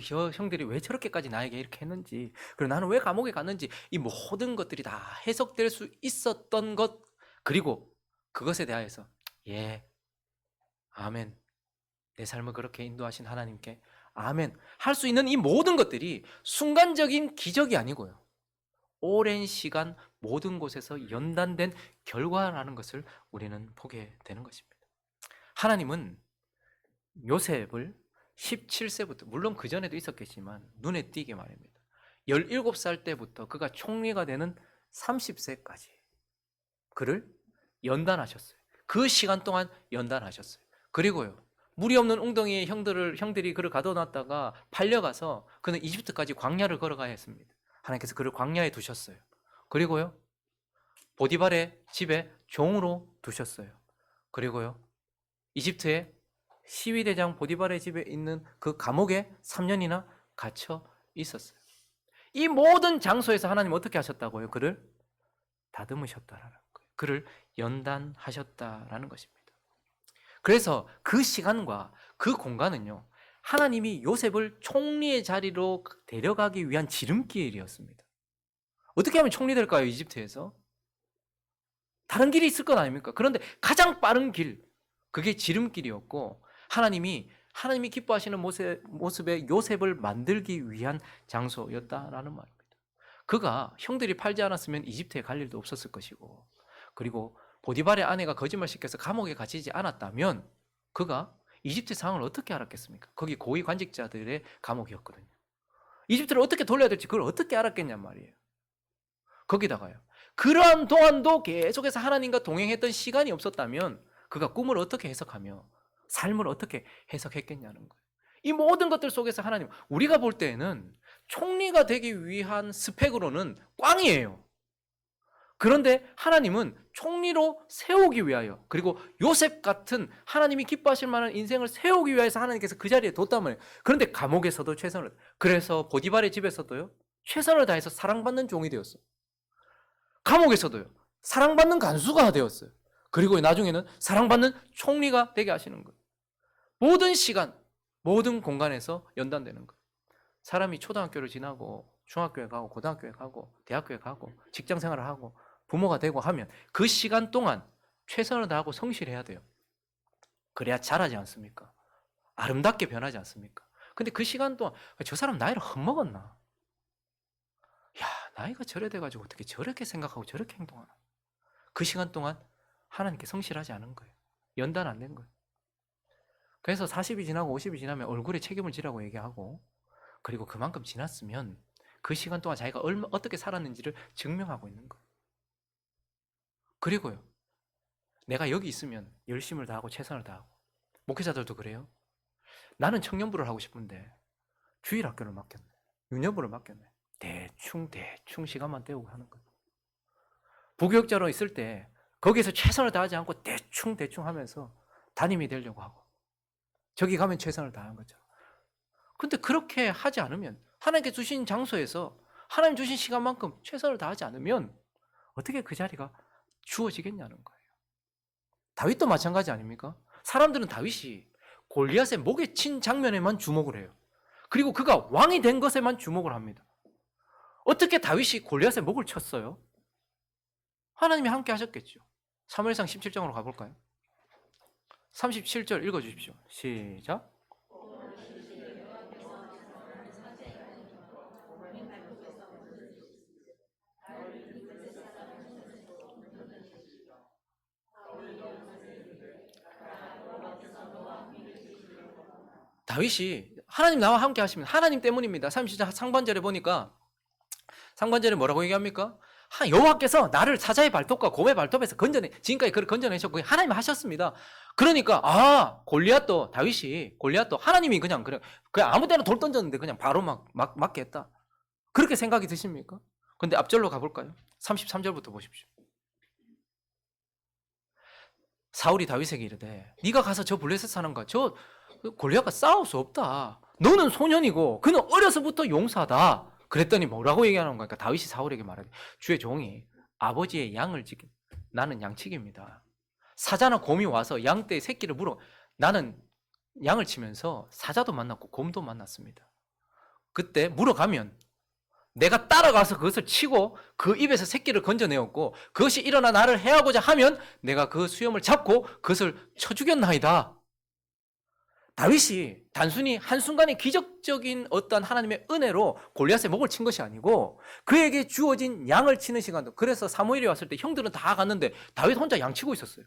저 형들이 왜 저렇게까지 나에게 이렇게 했는지, 그리고 나는 왜 감옥에 갔는지, 이 모든 것들이 다 해석될 수 있었던 것, 그리고 그것에 대하여서 예, 아멘, 내 삶을 그렇게 인도하신 하나님께 아멘 할 수 있는 이 모든 것들이 순간적인 기적이 아니고요, 오랜 시간 모든 곳에서 연단된 결과라는 것을 우리는 보게 되는 것입니다. 하나님은 요셉을 17세부터, 물론 그 전에도 있었겠지만 눈에 띄게 말입니다, 17살 때부터 그가 총리가 되는 30세까지 그를 연단하셨어요. 그 시간 동안 연단하셨어요. 그리고요, 무리 없는 웅덩이에 형들이 그를 가둬놨다가 팔려가서 그는 이집트까지 광야를 걸어가야 했습니다. 하나님께서 그를 광야에 두셨어요. 그리고요, 보디발의 집에 종으로 두셨어요. 그리고요, 이집트의 시위대장 보디발의 집에 있는 그 감옥에 3년이나 갇혀 있었어요. 이 모든 장소에서 하나님 어떻게 하셨다고요? 그를 다듬으셨다라는 거예요. 그를 연단하셨다라는 것입니다. 그래서 그 시간과 그 공간은요, 하나님이 요셉을 총리의 자리로 데려가기 위한 지름길이었습니다. 어떻게 하면 총리 될까요, 이집트에서? 다른 길이 있을 건 아닙니까? 그런데 가장 빠른 길, 그게 지름길이었고, 하나님이 기뻐하시는 모습의 요셉을 만들기 위한 장소였다라는 말입니다. 그가 형들이 팔지 않았으면 이집트에 갈 일도 없었을 것이고, 그리고 보디발의 아내가 거짓말시켜서 감옥에 갇히지 않았다면 그가 이집트 상황을 어떻게 알았겠습니까? 거기 고위 관직자들의 감옥이었거든요. 이집트를 어떻게 돌려야 될지 그걸 어떻게 알았겠냔 말이에요. 거기다가요, 그러한 동안도 계속해서 하나님과 동행했던 시간이 없었다면 그가 꿈을 어떻게 해석하며 삶을 어떻게 해석했겠냐는 거예요. 이 모든 것들 속에서 하나님, 우리가 볼 때에는 총리가 되기 위한 스펙으로는 꽝이에요. 그런데 하나님은 총리로 세우기 위하여, 그리고 요셉 같은 하나님이 기뻐하실 만한 인생을 세우기 위해서 하나님께서 그 자리에 뒀단 말이에요. 그런데 감옥에서도 최선을, 그래서 보디발의 집에서도요, 최선을 다해서 사랑받는 종이 되었어요. 감옥에서도요, 사랑받는 간수가 되었어요. 그리고 나중에는 사랑받는 총리가 되게 하시는 거예요. 모든 시간, 모든 공간에서 연단되는 거예요. 사람이 초등학교를 지나고 중학교에 가고 고등학교에 가고 대학교에 가고 직장 생활을 하고 부모가 되고 하면 그 시간 동안 최선을 다하고 성실해야 돼요. 그래야 잘하지 않습니까? 아름답게 변하지 않습니까? 근데 그 시간 동안 저 사람 나이를 헛먹었나? 야, 나이가 저래 돼가지고 어떻게 저렇게 생각하고 저렇게 행동하나? 그 시간 동안 하나님께 성실하지 않은 거예요. 연단 안 된 거예요. 그래서 40이 지나고 50이 지나면 얼굴에 책임을 지라고 얘기하고, 그리고 그만큼 지났으면 그 시간 동안 자기가 어떻게 살았는지를 증명하고 있는 거예요. 그리고요, 내가 여기 있으면 열심을 다하고 최선을 다하고, 목회자들도 그래요. 나는 청년부를 하고 싶은데 주일학교를 맡겼네, 유년부를 맡겼네, 대충 시간만 때우고 하는 거예요. 부교육자로 있을 때 거기에서 최선을 다하지 않고 대충 하면서 담임이 되려고 하고, 저기 가면 최선을 다한 거죠. 근데 그렇게 하지 않으면, 하나님께 주신 장소에서 하나님 주신 시간만큼 최선을 다하지 않으면 어떻게 그 자리가 주어지겠냐는 거예요. 다윗도 마찬가지 아닙니까? 사람들은 다윗이 골리앗의 목에 친 장면에만 주목을 해요. 그리고 그가 왕이 된 것에만 주목을 합니다. 어떻게 다윗이 골리앗의 목을 쳤어요? 하나님이 함께 하셨겠죠. 사무엘상 17장으로 가볼까요? 37절 읽어주십시오. 시작. 다윗이 하나님 나와 함께 하시면 하나님 때문입니다. 37장 상반절에 보니까 상반절에 뭐라고 얘기합니까? 여호와께서 나를 사자의 발톱과 곰의 발톱에서 지금까지 그를 건져내셨고 하나님 하셨습니다. 그러니까 골리앗도 다윗이 골리앗도 하나님이 그냥 아무 데나 돌 던졌는데 그냥 바로 맞게 했다. 그렇게 생각이 드십니까? 근데 앞절로 가볼까요? 33절부터 보십시오. 사울이 다윗에게 이르되 네가 가서 저 블레셋 사람과 저 골리앗과 싸울 수 없다. 너는 소년이고 그는 어려서부터 용사다. 그랬더니 뭐라고 얘기하는 거니까 다윗이 사울에게 말하되 주의 종이 아버지의 양을 지킨 나는 양치기입니다. 사자나 곰이 와서 양떼의 새끼를 물어 나는 양을 치면서 사자도 만났고 곰도 만났습니다. 그때 물어가면 내가 따라가서 그것을 치고 그 입에서 새끼를 건져내었고 그것이 일어나 나를 해하고자 하면 내가 그 수염을 잡고 그것을 쳐 죽였나이다. 다윗이 단순히 한순간의 기적적인 어떤 하나님의 은혜로 골리앗의 목을 친 것이 아니고 그에게 주어진 양을 치는 시간도, 그래서 사무엘이 왔을 때 형들은 다 갔는데 다윗 혼자 양 치고 있었어요.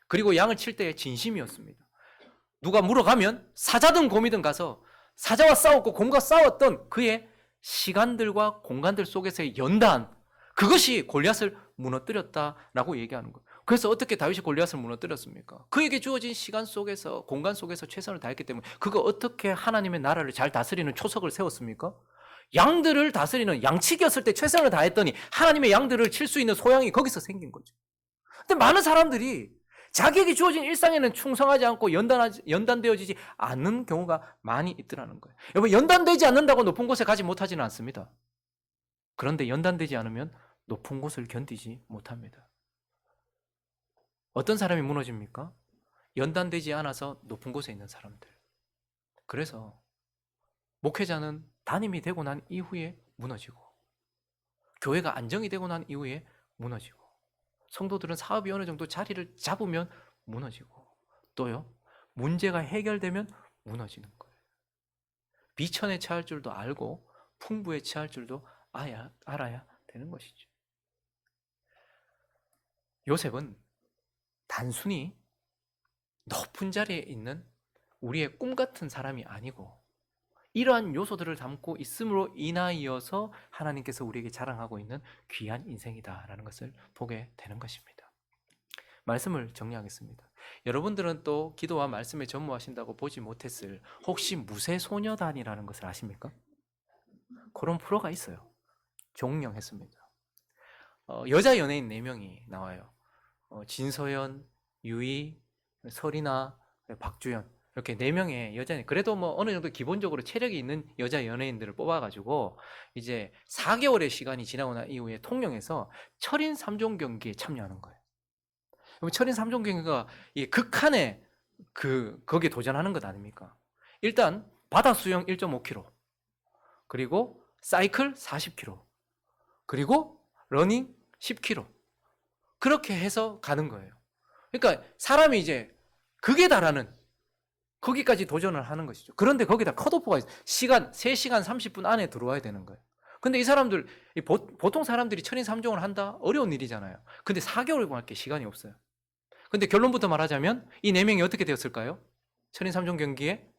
그리고 양을 칠 때의 진심이었습니다. 누가 물어가면 사자든 곰이든 가서 사자와 싸웠고 곰과 싸웠던 그의 시간들과 공간들 속에서의 연단, 그것이 골리앗을 무너뜨렸다라고 얘기하는 거예요. 그래서 어떻게 다윗이 골리앗을 무너뜨렸습니까? 그에게 주어진 시간 속에서 공간 속에서 최선을 다했기 때문에. 그가 어떻게 하나님의 나라를 잘 다스리는 초석을 세웠습니까? 양들을 다스리는 양치기였을 때 최선을 다했더니 하나님의 양들을 칠 수 있는 소양이 거기서 생긴 거죠. 근데 많은 사람들이 자기에게 주어진 일상에는 충성하지 않고 연단되어지지 않는 경우가 많이 있더라는 거예요. 여러분, 연단되지 않는다고 높은 곳에 가지 못하지는 않습니다. 그런데 연단되지 않으면 높은 곳을 견디지 못합니다. 어떤 사람이 무너집니까? 연단되지 않아서 높은 곳에 있는 사람들. 그래서 목회자는 담임이 되고 난 이후에 무너지고, 교회가 안정이 되고 난 이후에 무너지고, 성도들은 사업이 어느 정도 자리를 잡으면 무너지고, 또요, 문제가 해결되면 무너지는 거예요. 비천에 처할 줄도 알고 풍부에 처할 줄도 알아야 되는 것이죠. 요셉은 단순히 높은 자리에 있는 우리의 꿈 같은 사람이 아니고 이러한 요소들을 담고 있음으로 인하여서 하나님께서 우리에게 자랑하고 있는 귀한 인생이다라는 것을 보게 되는 것입니다. 말씀을 정리하겠습니다. 여러분들은 또 기도와 말씀에 전무하신다고 보지 못했을 혹시 무쇠소녀단이라는 것을 아십니까? 그런 프로가 있어요. 종영했습니다. 여자 연예인 4명이 나와요. 진서연, 유희, 설이나 박주연, 이렇게 4명의 여자인, 그래도 뭐 어느 정도 기본적으로 체력이 있는 여자 연예인들을 뽑아가지고 이제 4개월의 시간이 지나고 난 이후에 통영에서 철인 3종 경기에 참여하는 거예요. 철인 3종 경기가 극한의 거기에 도전하는 것 아닙니까? 일단 바다 수영 1.5km, 그리고 사이클 40km, 그리고 러닝 10km, 그렇게 해서 가는 거예요. 그러니까 사람이 이제 극에 달하는 거기까지 도전을 하는 것이죠. 그런데 거기다 컷오프가 있어요. 3시간 30분 안에 들어와야 되는 거예요. 근데 이 사람들, 보통 사람들이 철인 3종을 한다? 어려운 일이잖아요. 근데 4개월밖에 시간이 없어요. 근데 결론부터 말하자면 이 4명이 어떻게 되었을까요? 철인 3종 경기에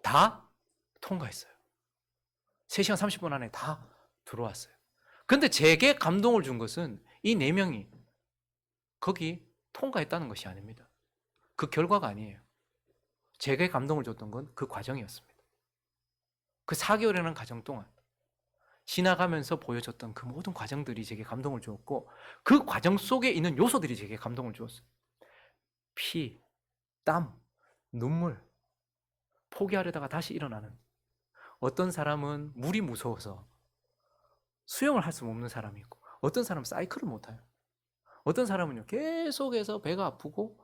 다 통과했어요. 3시간 30분 안에 다 들어왔어요. 근데 제게 감동을 준 것은 이 4명이 거기 통과했다는 것이 아닙니다. 그 결과가 아니에요. 제게 감동을 줬던 건 그 과정이었습니다. 그 4개월이라는 과정 동안 지나가면서 보여줬던 그 모든 과정들이 제게 감동을 주었고, 그 과정 속에 있는 요소들이 제게 감동을 주었어요. 피, 땀, 눈물, 포기하려다가 다시 일어나는, 어떤 사람은 물이 무서워서 수영을 할 수 없는 사람이 있고, 어떤 사람은 사이클을 못 타요. 어떤 사람은요 계속해서 배가 아프고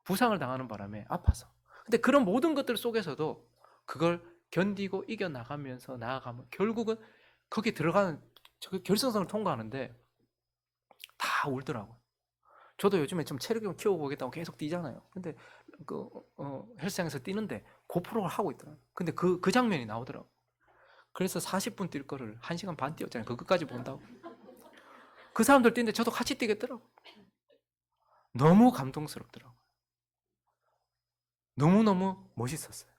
부상을 당하는 바람에 아파서, 근데 그런 모든 것들 속에서도 그걸 견디고 이겨나가면서 나아가면 결국은 거기 들어가는 결승선을 통과하는데 다 울더라고요. 저도 요즘에 좀 체력 좀 키워보겠다고 계속 뛰잖아요. 근데 헬스장에서 뛰는데 고프로를 하고 있더라고요. 근데 그 장면이 나오더라고요. 그래서 40분 뛸 거를 1시간 반 뛰었잖아요. 그 끝까지 본다고. 그 사람들 뛰는데 저도 같이 뛰겠더라고요. 너무 감동스럽더라고요. 너무너무 멋있었어요.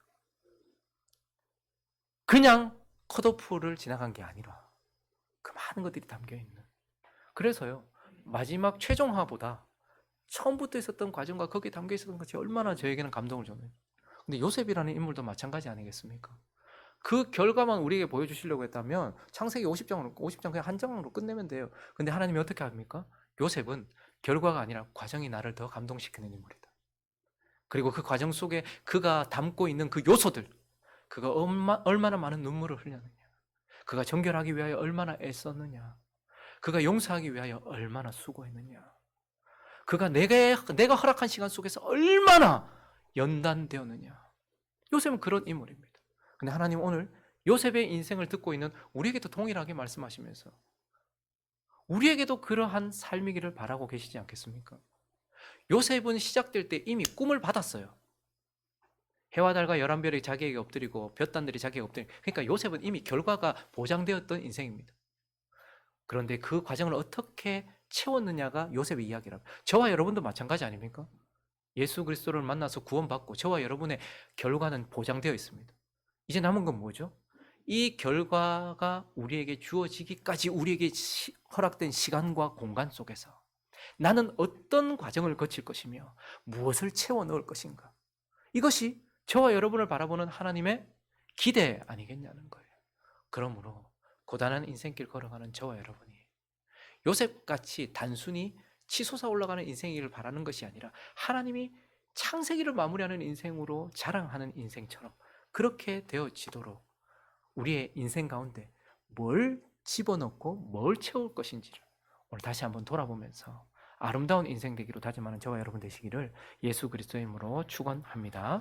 그냥 컷오프를 지나간 게 아니라 그 많은 것들이 담겨있는. 그래서요, 마지막 최종화보다 처음부터 있었던 과정과 거기에 담겨 있었던 것이 얼마나 저에게는 감동을 줬는지. 근데 요셉이라는 인물도 마찬가지 아니겠습니까? 그 결과만 우리에게 보여주시려고 했다면 창세기 50장 그냥 한 장으로 끝내면 돼요. 근데 하나님이 어떻게 합니까? 요셉은 결과가 아니라 과정이 나를 더 감동시키는 인물이다. 그리고 그 과정 속에 그가 담고 있는 그 요소들, 그가 얼마나 많은 눈물을 흘렸느냐, 그가 정결하기 위하여 얼마나 애썼느냐, 그가 용서하기 위하여 얼마나 수고했느냐, 그가 내가 허락한 시간 속에서 얼마나 연단되었느냐. 요셉은 그런 인물입니다. 근데 하나님 오늘 요셉의 인생을 듣고 있는 우리에게도 동일하게 말씀하시면서 우리에게도 그러한 삶이기를 바라고 계시지 않겠습니까? 요셉은 시작될 때 이미 꿈을 받았어요. 해와 달과 11별이 자기에게 엎드리고 볕단들이 자기에게 엎드리고, 그러니까 요셉은 이미 결과가 보장되었던 인생입니다. 그런데 그 과정을 어떻게 채웠느냐가 요셉의 이야기랍니다. 저와 여러분도 마찬가지 아닙니까? 예수 그리스도를 만나서 구원받고 저와 여러분의 결과는 보장되어 있습니다. 이제 남은 건 뭐죠? 이 결과가 우리에게 주어지기까지 우리에게 허락된 시간과 공간 속에서 나는 어떤 과정을 거칠 것이며 무엇을 채워 넣을 것인가? 이것이 저와 여러분을 바라보는 하나님의 기대 아니겠냐는 거예요. 그러므로 고단한 인생길 걸어가는 저와 여러분이 요셉같이 단순히 치솟아 올라가는 인생이길 바라는 것이 아니라 하나님이 창세기를 마무리하는 인생으로 자랑하는 인생처럼 그렇게 되어지도록 우리의 인생 가운데 뭘 집어넣고 뭘 채울 것인지를 오늘 다시 한번 돌아보면서 아름다운 인생 되기로 다짐하는 저와 여러분 되시기를 예수 그리스도의 이름으로 축원합니다.